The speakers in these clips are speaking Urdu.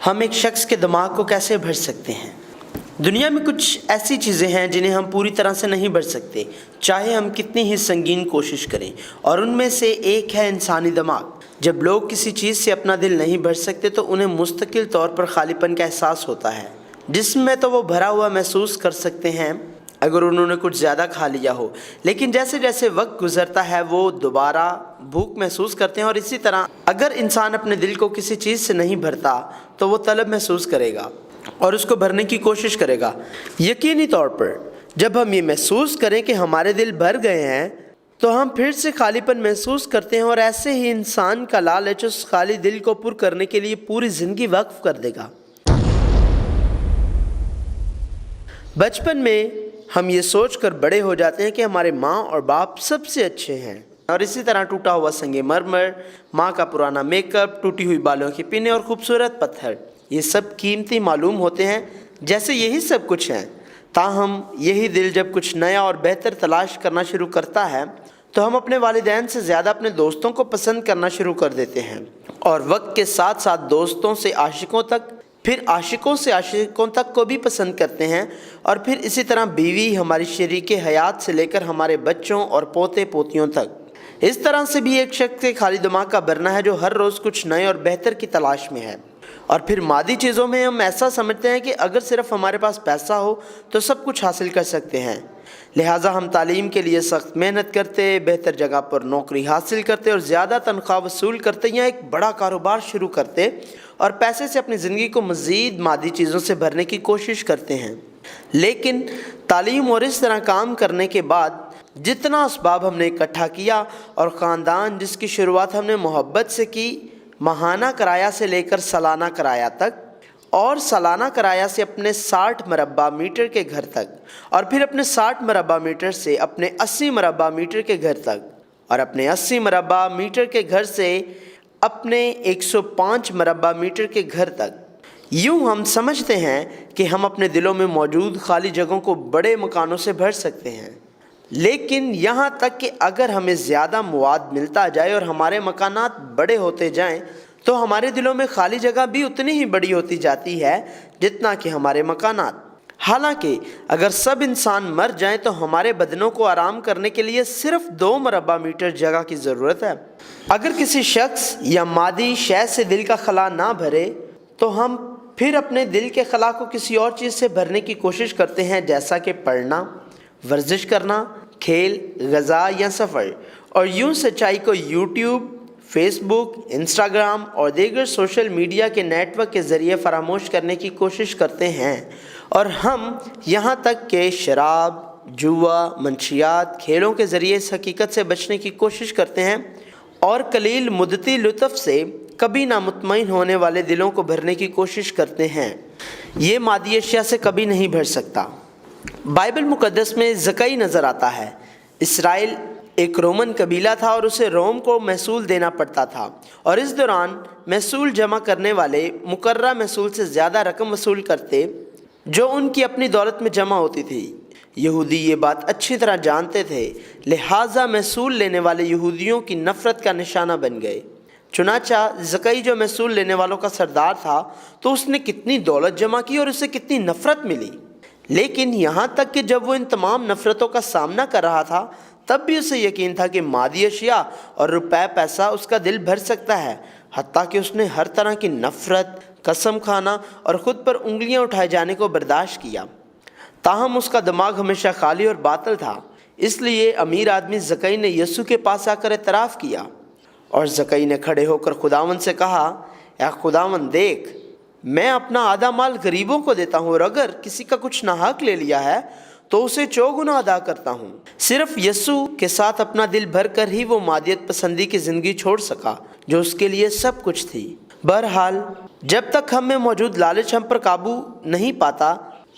ہم ایک شخص کے دماغ کو کیسے بھر سکتے ہیں؟ دنیا میں کچھ ایسی چیزیں ہیں جنہیں ہم پوری طرح سے نہیں بھر سکتے، چاہے ہم کتنی ہی سنگین کوشش کریں، اور ان میں سے ایک ہے انسانی دماغ۔ جب لوگ کسی چیز سے اپنا دل نہیں بھر سکتے تو انہیں مستقل طور پر خالی پن کا احساس ہوتا ہے۔ جسم میں تو وہ بھرا ہوا محسوس کر سکتے ہیں اگر انہوں نے کچھ زیادہ کھا لیا ہو، لیکن جیسے جیسے وقت گزرتا ہے وہ دوبارہ بھوک محسوس کرتے ہیں، اور اسی طرح اگر انسان اپنے دل کو کسی چیز سے نہیں بھرتا تو وہ طلب محسوس کرے گا اور اس کو بھرنے کی کوشش کرے گا۔ یقینی طور پر جب ہم یہ محسوس کریں کہ ہمارے دل بھر گئے ہیں تو ہم پھر سے خالی پن محسوس کرتے ہیں، اور ایسے ہی انسان کا لالچ اس خالی دل کو پر کرنے کے لیے پوری زندگی وقف کر دے گا۔ بچپن میں ہم یہ سوچ کر بڑے ہو جاتے ہیں کہ ہمارے ماں اور باپ سب سے اچھے ہیں، اور اسی طرح ٹوٹا ہوا سنگ مرمر، ماں کا پرانا میک اپ، ٹوٹی ہوئی بالوں کی پنیں اور خوبصورت پتھر، یہ سب قیمتی معلوم ہوتے ہیں جیسے یہی سب کچھ ہیں۔ تاہم یہی دل جب کچھ نیا اور بہتر تلاش کرنا شروع کرتا ہے تو ہم اپنے والدین سے زیادہ اپنے دوستوں کو پسند کرنا شروع کر دیتے ہیں، اور وقت کے ساتھ ساتھ دوستوں سے عاشقوں تک، پھر عاشقوں سے عاشقوں تک کو بھی پسند کرتے ہیں، اور پھر اسی طرح بیوی، ہماری شریک حیات سے لے کر ہمارے بچوں اور پوتے پوتیوں تک۔ اس طرح سے بھی ایک شخص کے خالی دماغ کا بھرنا ہے جو ہر روز کچھ نئے اور بہتر کی تلاش میں ہے۔ اور پھر مادی چیزوں میں ہم ایسا سمجھتے ہیں کہ اگر صرف ہمارے پاس پیسہ ہو تو سب کچھ حاصل کر سکتے ہیں، لہٰذا ہم تعلیم کے لیے سخت محنت کرتے، بہتر جگہ پر نوکری حاصل کرتے اور زیادہ تنخواہ وصول کرتے، یا ایک بڑا کاروبار شروع کرتے اور پیسے سے اپنی زندگی کو مزید مادی چیزوں سے بھرنے کی کوشش کرتے ہیں۔ لیکن تعلیم اور اس طرح کام کرنے کے بعد جتنا اسباب ہم نے اکٹھا کیا، اور خاندان جس کی شروعات ہم نے محبت سے کی، ماہانہ کرایہ سے لے کر سالانہ کرایہ تک، اور سالانہ کرایہ سے اپنے 60 مربع میٹر کے گھر تک، اور پھر اپنے 60 مربع میٹر سے اپنے 80 مربع میٹر کے گھر تک، اور اپنے 80 مربع میٹر کے گھر سے اپنے 105 مربع میٹر کے گھر تک، یوں ہم سمجھتے ہیں کہ ہم اپنے دلوں میں موجود خالی جگہوں کو بڑے مکانوں سے بھر سکتے ہیں۔ لیکن یہاں تک کہ اگر ہمیں زیادہ مواد ملتا جائے اور ہمارے مکانات بڑے ہوتے جائیں تو ہمارے دلوں میں خالی جگہ بھی اتنی ہی بڑی ہوتی جاتی ہے جتنا کہ ہمارے مکانات۔ حالانکہ اگر سب انسان مر جائیں تو ہمارے بدنوں کو آرام کرنے کے لیے صرف 2 مربع میٹر جگہ کی ضرورت ہے۔ اگر کسی شخص یا مادی شے سے دل کا خلا نہ بھرے تو ہم پھر اپنے دل کے خلا کو کسی اور چیز سے بھرنے کی کوشش کرتے ہیں، جیسا کہ پڑھنا، ورزش کرنا، کھیل، غذا یا سفر، اور یوں سچائی کو یوٹیوب، فیس بک، انسٹاگرام اور دیگر سوشل میڈیا کے نیٹ ورک کے ذریعے فراموش کرنے کی کوشش کرتے ہیں، اور ہم یہاں تک کہ شراب، جوا، منشیات، کھیلوں کے ذریعے اس حقیقت سے بچنے کی کوشش کرتے ہیں، اور قلیل مدتی لطف سے کبھی نہ مطمئن ہونے والے دلوں کو بھرنے کی کوشش کرتے ہیں۔ یہ مادی اشیاء سے کبھی نہیں بھر سکتا۔ بائبل مقدس میں زکئی نظر آتا ہے۔ اسرائیل ایک رومن قبیلہ تھا اور اسے روم کو محصول دینا پڑتا تھا، اور اس دوران محصول جمع کرنے والے مقررہ محصول سے زیادہ رقم وصول کرتے جو ان کی اپنی دولت میں جمع ہوتی تھی۔ یہودی یہ بات اچھی طرح جانتے تھے، لہٰذا محصول لینے والے یہودیوں کی نفرت کا نشانہ بن گئے۔ چنانچہ زکئی جو محصول لینے والوں کا سردار تھا تو اس نے کتنی دولت جمع کی اور اسے کتنی نفرت ملی، لیکن یہاں تک کہ جب وہ ان تمام نفرتوں کا سامنا کر رہا تھا تب بھی اسے یقین تھا کہ مادی اشیاء اور روپے پیسہ اس کا دل بھر سکتا ہے، حتیٰ کہ اس نے ہر طرح کی نفرت، قسم کھانا اور خود پر انگلیاں اٹھائے جانے کو برداشت کیا۔ تاہم اس کا دماغ ہمیشہ خالی اور باطل تھا، اس لیے امیر آدمی زکئی نے یسوع کے پاس آ کر اعتراف کیا، اور زکئی نے کھڑے ہو کر خداوند سے کہا، اے خداوند دیکھ، میں اپنا آدھا مال غریبوں کو دیتا ہوں، اور اگر کسی کا کچھ ناحق لے لیا ہے تو اسے 4 گنا ادا کرتا ہوں۔ صرف یسوع کے ساتھ اپنا دل بھر کر ہی وہ مادیت پسندی کی زندگی چھوڑ سکا جو اس کے لیے سب کچھ تھی۔ بہرحال جب تک ہم میں موجود لالچ ہم پر قابو نہیں پاتا،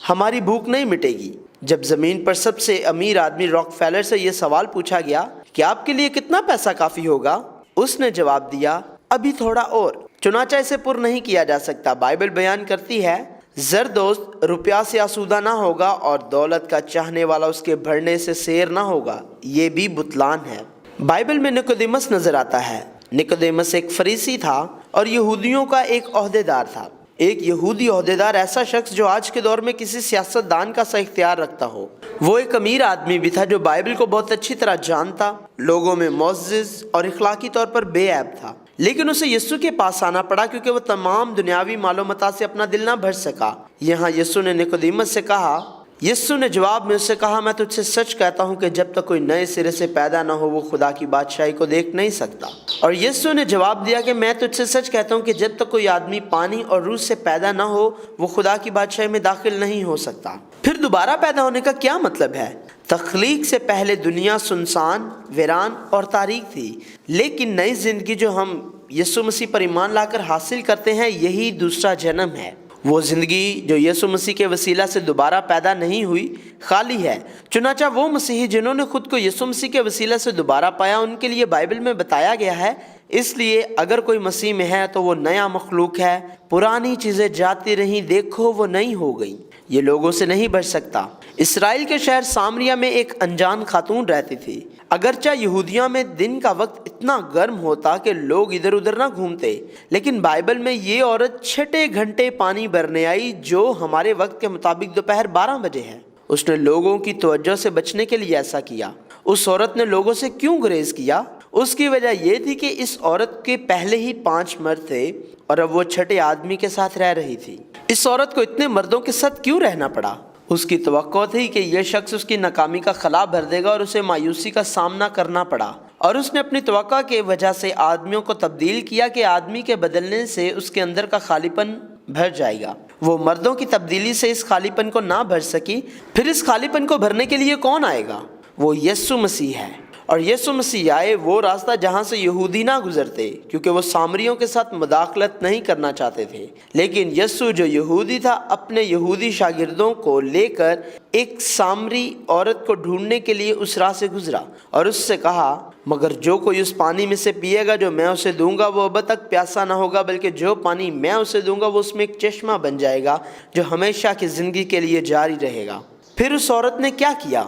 ہماری بھوک نہیں مٹے گی۔ جب زمین پر سب سے امیر آدمی راک فیلر سے یہ سوال پوچھا گیا کہ آپ کے لیے کتنا پیسہ کافی ہوگا، اس نے جواب دیا، ابھی تھوڑا اور، چنانچہ اسے پر نہیں کیا جا سکتا۔ بائبل بیان کرتی ہے، زر دوست روپیہ سے آسودہ نہ ہوگا، اور دولت کا چاہنے والا اس کے بھرنے سے سیر نہ ہوگا، یہ بھی بطلان ہے۔ بائبل میں نکودیمس نظر آتا ہے۔ نکودیمس ایک فریسی تھا اور یہودیوں کا ایک عہدیدار تھا۔ ایک یہودی عہدیدار ایسا شخص جو آج کے دور میں کسی سیاستدان کا سا اختیار رکھتا ہو، وہ ایک امیر آدمی بھی تھا جو بائبل کو بہت اچھی طرح جانتا، لوگوں میں معزز اور اخلاقی طور پر بے عیب تھا، لیکن اسے یسوع کے پاس آنا پڑا کیونکہ وہ تمام دنیاوی مال و متاع سے اپنا دل نہ بھر سکا۔ یہاں یسوع نے نکودیمس سے کہا، یسوع نے جواب میں اس سے کہا، میں تجھ سے سچ کہتا ہوں کہ جب تک کوئی نئے سرے سے پیدا نہ ہو وہ خدا کی بادشاہی کو دیکھ نہیں سکتا۔ اور یسوع نے جواب دیا کہ میں تجھ سے سچ کہتا ہوں کہ جب تک کوئی آدمی پانی اور روح سے پیدا نہ ہو وہ خدا کی بادشاہی میں داخل نہیں ہو سکتا۔ پھر دوبارہ پیدا ہونے کا کیا مطلب ہے؟ تخلیق سے پہلے دنیا سنسان، ویران اور تاریک تھی، لیکن نئی زندگی جو ہم یسوع مسیح پر ایمان لا کر حاصل کرتے ہیں یہی دوسرا جنم ہے۔ وہ زندگی جو یسوع مسیح کے وسیلہ سے دوبارہ پیدا نہیں ہوئی خالی ہے۔ چنانچہ وہ مسیحی جنہوں نے خود کو یسوع مسیح کے وسیلہ سے دوبارہ پایا ان کے لیے بائبل میں بتایا گیا ہے، اس لیے اگر کوئی مسیح میں ہے تو وہ نیا مخلوق ہے، پرانی چیزیں جاتی رہیں، دیکھو وہ نئی ہو گئی۔ یہ لوگوں سے نہیں بڑھ سکتا۔ اسرائیل کے شہر سامریہ میں ایک انجان خاتون رہتی تھی۔ اگرچہ یہودیہ میں دن کا وقت اتنا گرم ہوتا کہ لوگ ادھر ادھر نہ گھومتے، لیکن بائبل میں یہ عورت 6 گھنٹے پانی بھرنے آئی جو ہمارے وقت کے مطابق دوپہر 12 بجے ہے۔ اس نے لوگوں کی توجہ سے بچنے کے لیے ایسا کیا۔ اس عورت نے لوگوں سے کیوں گریز کیا؟ اس کی وجہ یہ تھی کہ اس عورت کے پہلے ہی 5 مرد تھے اور اب وہ 6 آدمی کے ساتھ رہ رہی تھی۔ اس عورت کو اتنے مردوں کے ساتھ کیوں رہنا پڑا؟ اس کی توقع تھی کہ یہ شخص اس کی ناکامی کا خلا بھر دے گا اور اسے مایوسی کا سامنا کرنا پڑا، اور اس نے اپنی توقع کی وجہ سے آدمیوں کو تبدیل کیا کہ آدمی کے بدلنے سے اس کے اندر کا خالی پن بھر جائے گا۔ وہ مردوں کی تبدیلی سے اس خالی پن کو نہ بھر سکی، پھر اس خالی پن کو بھرنے کے لیے کون آئے گا؟ وہ یسوع مسیح ہے۔ اور یسوع مسیح آئے وہ راستہ جہاں سے یہودی نہ گزرتے، کیونکہ وہ سامریوں کے ساتھ مداخلت نہیں کرنا چاہتے تھے، لیکن یسوع جو یہودی تھا اپنے یہودی شاگردوں کو لے کر ایک سامری عورت کو ڈھونڈنے کے لیے اس راہ سے گزرا اور اس سے کہا، مگر جو کوئی اس پانی میں سے پیے گا جو میں اسے دوں گا وہ اب تک پیاسا نہ ہوگا، بلکہ جو پانی میں اسے دوں گا وہ اس میں ایک چشمہ بن جائے گا جو ہمیشہ کی زندگی کے لیے جاری رہے گا۔ پھر اس عورت نے کیا کیا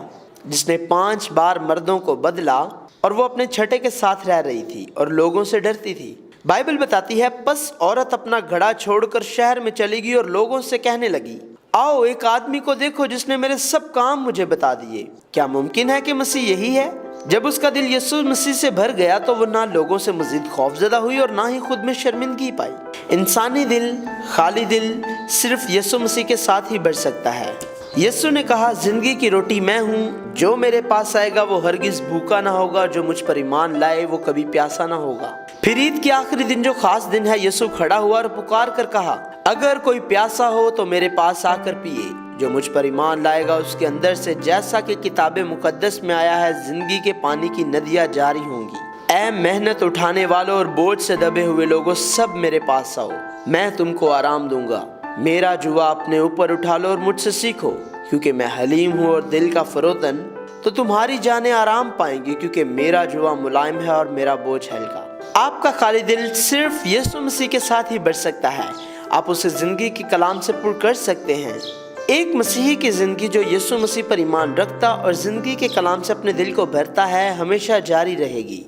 جس نے 5 بار مردوں کو بدلا اور وہ اپنے 6 کے ساتھ رہ رہی تھی اور لوگوں سے ڈرتی تھی؟ بائبل بتاتی ہے، پس عورت اپنا گھڑا چھوڑ کر شہر میں چلی گئی اور لوگوں سے کہنے لگی، آؤ ایک آدمی کو دیکھو جس نے میرے سب کام مجھے بتا دیے۔ کیا ممکن ہے کہ مسیح یہی ہے؟ جب اس کا دل یسوع مسیح سے بھر گیا تو وہ نہ لوگوں سے مزید خوف زدہ ہوئی اور نہ ہی خود میں شرمندگی پائی۔ انسانی دل، خالی دل صرف یسوع مسیح کے ساتھ ہی بھر سکتا ہے۔ یسوع نے کہا، زندگی کی روٹی میں ہوں، جو میرے پاس آئے گا وہ ہرگز بھوکا نہ ہوگا، جو مجھ پر ایمان لائے وہ کبھی پیاسا نہ ہوگا۔ پھر عید کے آخری دن جو خاص دن ہے، یسوع کھڑا ہوا اور پکار کر کہا، اگر کوئی پیاسا ہو تو میرے پاس آ کر پیے، جو مجھ پر ایمان لائے گا اس کے اندر سے جیسا کہ کتاب مقدس میں آیا ہے زندگی کے پانی کی ندیاں جاری ہوں گی۔ اے محنت اٹھانے والوں اور بوجھ سے دبے ہوئے لوگوں، سب میرے پاس آؤ، میں تم کو آرام دوں گا۔ میرا جوا اپنے اوپر اٹھا لو اور مجھ سے سیکھو، کیونکہ میں حلیم ہوں اور دل کا فروتن، تو تمہاری جانیں آرام پائیں گی، کیونکہ میرا جوا ملائم ہے اور میرا بوجھ ہلکا۔ آپ کا خالی دل صرف یسوع مسیح کے ساتھ ہی بڑھ سکتا ہے۔ آپ اسے زندگی کے کلام سے پر کر سکتے ہیں۔ ایک مسیحی کی زندگی جو یسوع مسیح پر ایمان رکھتا اور زندگی کے کلام سے اپنے دل کو بھرتا ہے ہمیشہ جاری رہے گی۔